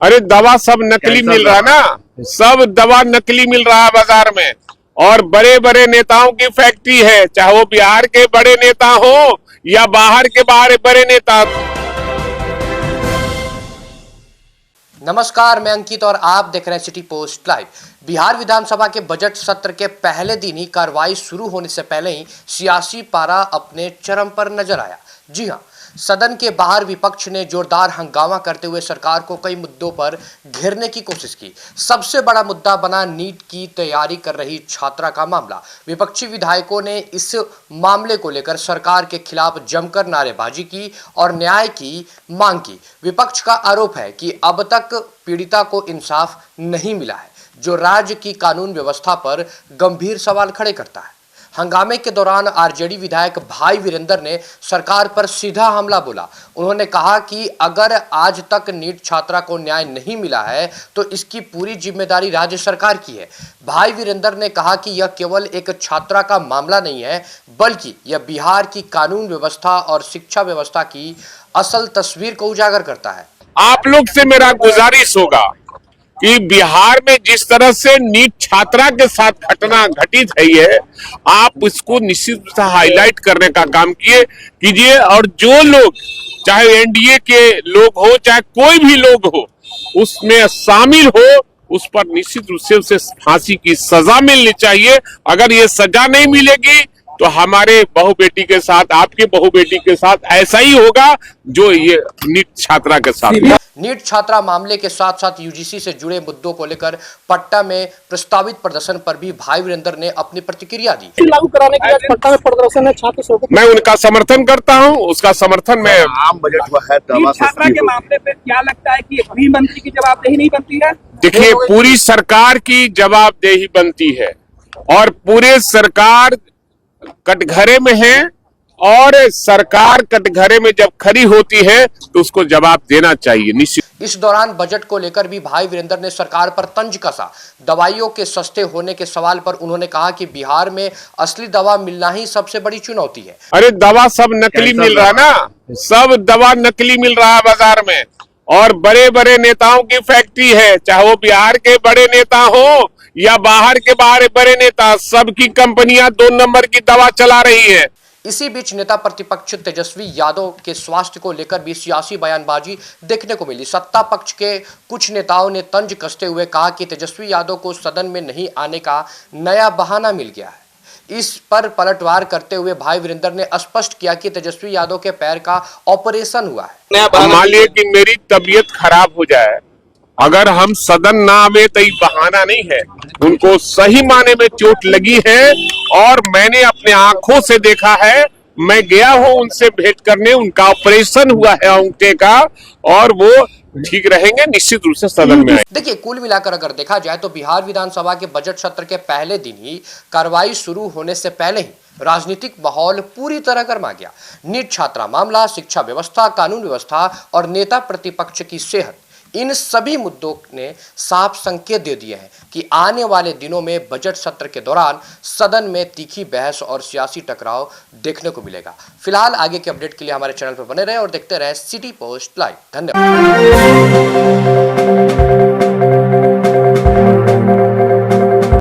अरे दवा सब नकली मिल रहा है ना, सब दवा नकली मिल रहा है बाजार में। और बड़े बड़े नेताओं की फैक्ट्री है, चाहे वो बिहार के बड़े नेता हो या बाहर के बड़े नेता। नमस्कार, मैं अंकित और आप देख रहे हैं सिटी पोस्ट लाइव। बिहार विधानसभा के बजट सत्र के पहले दिन ही कार्रवाई शुरू होने से पहले ही सियासी पारा अपने चरम पर नजर आया। जी हां, सदन के बाहर विपक्ष ने जोरदार हंगामा करते हुए सरकार को कई मुद्दों पर घेरने की कोशिश की। सबसे बड़ा मुद्दा बना नीट की तैयारी कर रही छात्रा का मामला। विपक्षी विधायकों ने इस मामले को लेकर सरकार के खिलाफ जमकर नारेबाजी की और न्याय की मांग की। विपक्ष का आरोप है कि अब तक पीड़िता को इंसाफ नहीं मिला है, जो राज्य की कानून व्यवस्था पर गंभीर सवाल खड़े करता है। हंगामे के दौरान आरजेडी विधायक भाई वीरेंद्र ने सरकार पर सीधा हमला बोला। उन्होंने कहा कि अगर आज तक नीट छात्रा को न्याय नहीं मिला है तो इसकी पूरी जिम्मेदारी राज्य सरकार की है। भाई वीरेंद्र ने कहा कि यह केवल एक छात्रा का मामला नहीं है, बल्कि यह बिहार की कानून व्यवस्था और शिक्षा व्यवस्था की असल तस्वीर को उजागर करता है। आप लोग से मेरा गुजारिश होगा कि बिहार में जिस तरह से नीट छात्रा के साथ घटना घटित है, आप इसको निश्चित रूप से हाईलाइट करने का काम कीजिए। और जो लोग, चाहे एनडीए के लोग हो, चाहे कोई भी लोग हो, उसमें शामिल हो, उस पर निश्चित रूप से उसे फांसी की सजा मिलनी चाहिए। अगर ये सजा नहीं मिलेगी तो हमारे बहू बेटी के साथ, आपके बहू बेटी के साथ ऐसा ही होगा जो ये नीट छात्रा के साथ। नीट छात्रा मामले के साथ साथ यूजीसी से जुड़े मुद्दों को लेकर पटना में प्रस्तावित प्रदर्शन पर भी भाई वीरेंद्र ने अपनी प्रतिक्रिया दी। लागू कराने के लिए पटना में प्रदर्शन है छात्र। मैं उनका समर्थन करता हूँ, उसका समर्थन मैं आम बजट हुआ है। छात्रा के मामले पे क्या लगता है कि गृह मंत्री की जवाबदेही नहीं बनती है? देखिए, पूरी सरकार की जवाबदेही बनती है और पूरे सरकार कटघरे में है, और सरकार कटघरे में जब खड़ी होती है तो उसको जवाब देना चाहिए निश्चित। इस दौरान बजट को लेकर भी भाई वीरेंद्र ने सरकार पर तंज कसा। दवाइयों के सस्ते होने के सवाल पर उन्होंने कहा कि बिहार में असली दवा मिलना ही सबसे बड़ी चुनौती है। अरे दवा सब नकली मिल रहा है ना, सब दवा नकली मिल रहा है बाजार में। और बड़े बड़े नेताओं की फैक्ट्री है, चाहे वो बिहार के बड़े नेता हो या बाहर के बड़े नेता, सबकी कंपनियां 2 नंबर की दवा चला रही है। इसी बीच नेता प्रतिपक्ष तेजस्वी यादव के स्वास्थ्य को लेकर भी सियासी बयानबाजी देखने को मिली। सत्ता पक्ष के कुछ नेताओं ने तंज कसते हुए कहा कि तेजस्वी यादव को सदन में नहीं आने का नया बहाना मिल गया है। इस पर पलटवार करते हुए भाई वीरेंद्र ने स्पष्ट किया कि तेजस्वी यादव के पैर का ऑपरेशन हुआ है। मान लिया कि मेरी तबीयत खराब हो जाए, अगर हम सदन ना आवे तो ये बहाना नहीं है। उनको सही माने में चोट लगी है और मैंने अपने आंखों से देखा है। मैं गया हूं उनसे भेंट करने, उनका ऑपरेशन हुआ है अंगूठे का, और वो ठीक रहेंगे, निश्चित रूप से सदन में आए। देखिए, कुल मिलाकर अगर देखा जाए तो बिहार विधानसभा के बजट सत्र के पहले दिन ही कार्रवाई शुरू होने से पहले ही राजनीतिक माहौल पूरी तरह गर्मा गया। नीट छात्रा मामला, शिक्षा व्यवस्था, कानून व्यवस्था और नेता प्रतिपक्ष की सेहत, इन सभी मुद्दों ने साफ संकेत दे दिए हैं कि आने वाले दिनों में बजट सत्र के दौरान सदन में तीखी बहस और सियासी टकराव देखने को मिलेगा। फिलहाल आगे के अपडेट के लिए हमारे चैनल पर बने रहें और देखते रहें सिटी पोस्ट लाइव। धन्यवाद।